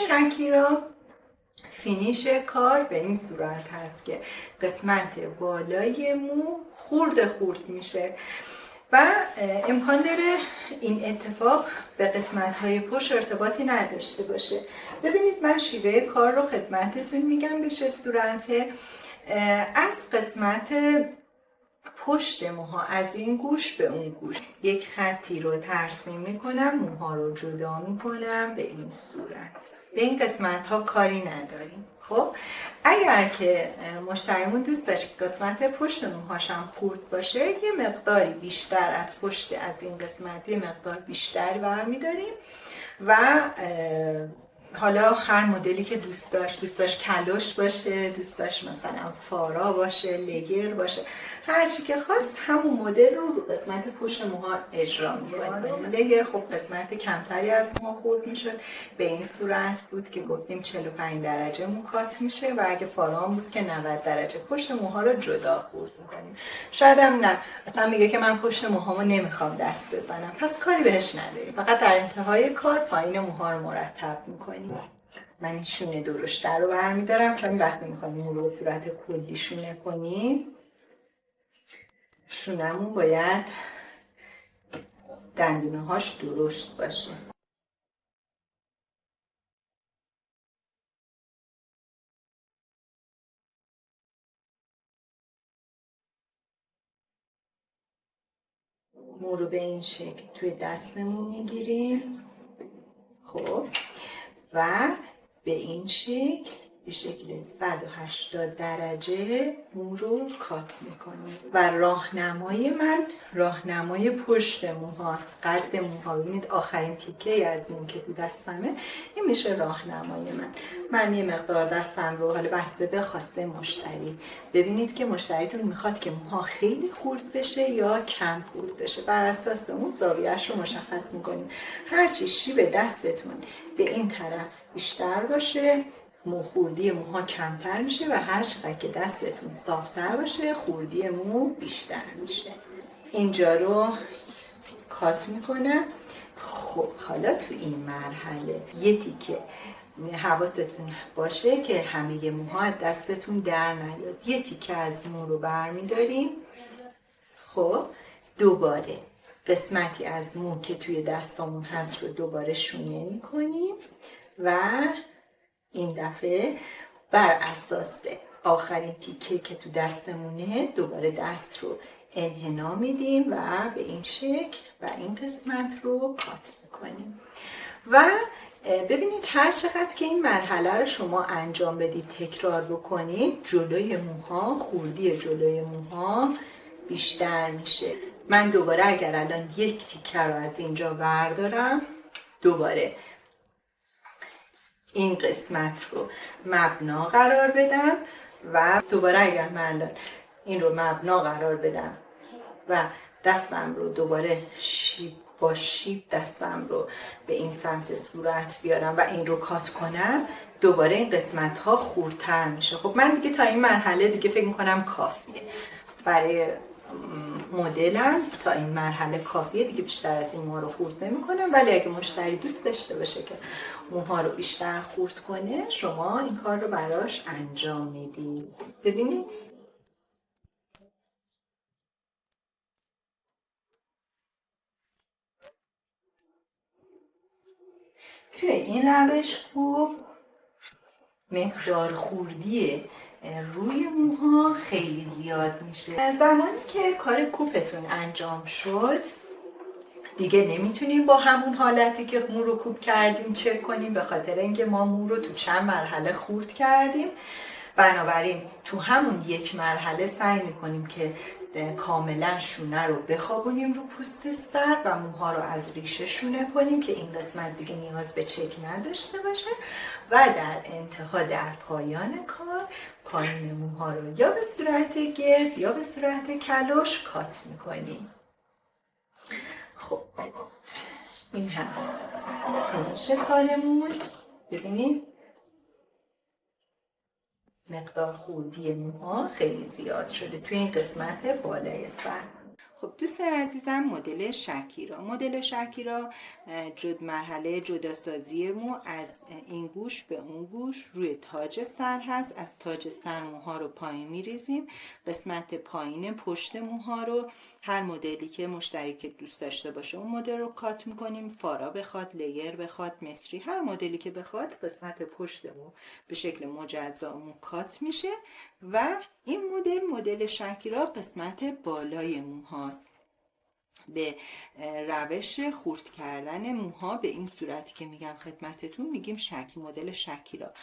شکیرا فینیش کار به این صورت هست که قسمت بالای مو خورد میشه و امکان داره این اتفاق به قسمت‌های پشت ارتباطی نداشته باشه. ببینید من شیوه کار رو خدمتتون میگم به چه صورته. از قسمت پشت موها از این گوش به اون گوش یک خطی رو ترسیم میکنم، موها رو جدا میکنم به این صورت. به این قسمت ها کاری نداریم. خب اگر که مشتریمون دوست داشت که قسمت پشت موهاش هم خورد باشه، یه مقداری بیشتر از پشت از این قسمت یه مقدار بیشتر برمیداریم و حالا هر مدلی که دوست داشت کلوش باشه، دوست داشت مثلا فارا باشه، لگر باشه، هر چی که خواست همون مدل رو قسمت پشت موها اجرا می‌کنیم. لگر خب قسمت کمتری از موها خورد میشد، به این صورت بود که گفتیم 45 درجه مو کات میشه و اگه فارا بود که 90 درجه پشت موها رو جدا خورد می‌کنیم. شاید هم نه مثلا میگه که من پشت موهامو نمیخوام دست بزنم، پس کاری بهش نداریم، فقط در انتهای کار پایین موها رو مرتب می‌کنیم. من این شونه درشتر رو برمیدارم چون وقتی میخوایم این رو به صورت کلی شونه کنیم، شونمون باید دندونه هاش درشت باشه. مو رو به این شکل توی دستمون میگیریم، خب و به این شکل به شکل 180 درجه مو رو کات میکنیم و راهنمای پشت موهاست، قد موها. ببینید آخرین تیکه از مو که تو دستمه این میشه راهنمای من یه مقدار دستم رو حالا بسته به خواسته مشتری. ببینید که مشتریتون میخواد که موها خیلی خورد بشه یا کم خورد بشه، بر اساس اون زاویه‌اش رو مشخص میکنید. هرچی شیب دستتون به این طرف بیشتر باشه، خوردی موها کمتر میشه و هر چقدر که دستتون صافتر باشه خوردی مو بیشتر میشه. اینجا رو کات میکنم. خب حالا تو این مرحله یه تیکه حواستون باشه که همه موها از دستتون در نیاد. یه تیکه از مو رو برمیداریم، خب دوباره قسمتی از مو که توی دستامون هست رو دوباره شونه میکنیم و این دفعه بر اساس آخرین تیکه که تو دستمونه دوباره دست رو انحنا میدیم و به این شکل و این قسمت رو کات میکنیم. و ببینید هر چقدر که این مرحله رو شما انجام بدید، تکرار بکنید، جلوی موها، خوردی جلوی موها بیشتر میشه. من دوباره اگر الان یک تیکه رو از اینجا بردارم، دوباره این قسمت رو مبنا قرار بدم و دوباره اگر من این رو مبنا قرار بدم و دستم رو دوباره با شیب دستم رو به این سمت صورت بیارم و این رو کات کنم، دوباره این قسمت ها خوردتر میشه. خب من دیگه تا این مرحله دیگه فکر میکنم کافیه برای مدلم، تا این مرحله کافیه دیگه، بیشتر از این موها رو خورد نمی کنم. ولی اگه مشتری دوست داشته باشه که موها رو بیشتر خورد کنه، شما این کار رو براش انجام میدید. ببینید توی این روش خوب مقدار خوردی روی موها خیلی زیاد میشه. زمانی که کار کوپتون انجام شد دیگه نمیتونیم با همون حالتی که مو رو کوب کردیم چک کنیم، به خاطر اینکه ما مو رو تو چند مرحله خورد کردیم. بنابراین تو همون یک مرحله سعی میکنیم که کاملا شونه رو بخوابونیم رو پوست سر و موها رو از ریشه شونه کنیم که این قسمت دیگه نیاز به چک نداشته باشه و در انتها در پایان کار پایین موها رو یا به صورت گرد یا به صورت کلوش کات میکنیم. خب این هم میشه کارمون. ببینید مقدار خوردی موها خیلی زیاد شده توی این قسمت بالای سر. خب دوستان عزیزم، مدل شکیرا مرحله جداسازی مو از این گوش به اون گوش روی تاج سر هست. از تاج سر موها رو پایین میریزیم، قسمت پایین پشت موها رو هر مدلی که مشترک دوست داشته باشه اون مدل رو کات میکنیم. فارا بخواد، لیر بخواد، مصری، هر مدلی که بخواد قسمت پشت مو به شکل مجزا مو کات میشه و این مدل شکیرا قسمت بالای موهاست. به روش خورد کردن موها به این صورتی که میگم خدمتتون میگیم مدل شکیرا.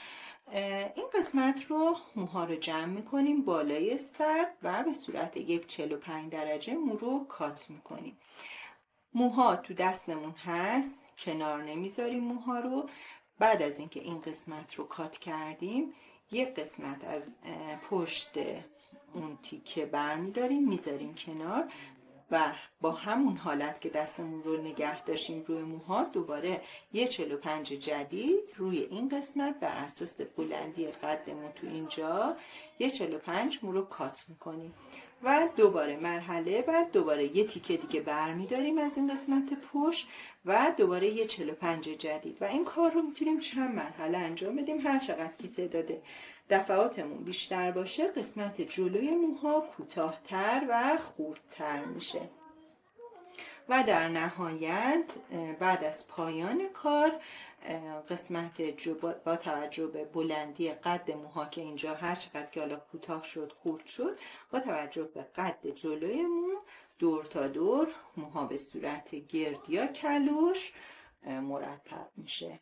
این قسمت رو موها رو جمع میکنیم بالای سر و به صورت 145 درجه مو رو کات میکنیم. موها تو دستمون هست، کنار نمیذاریم موها رو. بعد از اینکه این قسمت رو کات کردیم یک قسمت از پشت اون تیکه برمیداریم میذاریم کنار و با همون حالت که دستمون رو نگه داشتیم روی موها دوباره 1.45 جدید روی این قسمت بر اساس بلندی قد مو تو اینجا 1.45 مو رو کات میکنیم و دوباره مرحله بعد دوباره یه تیکه دیگه برمیداریم از این قسمت پشت و دوباره 1.45 جدید و این کار رو میتونیم چند مرحله انجام بدیم. هر چقدر که تعداد دفعاتمون بیشتر باشه قسمت جلوی موها کوتاه‌تر و خردتر میشه و در نهایت بعد از پایان کار قسمت با توجه به بلندی قد موها که اینجا هر چقدر که حالا کوتاه شد خرد شد، با توجه به قد جلوی مو دور تا دور موها به صورت گرد یا کلوش مرتب میشه.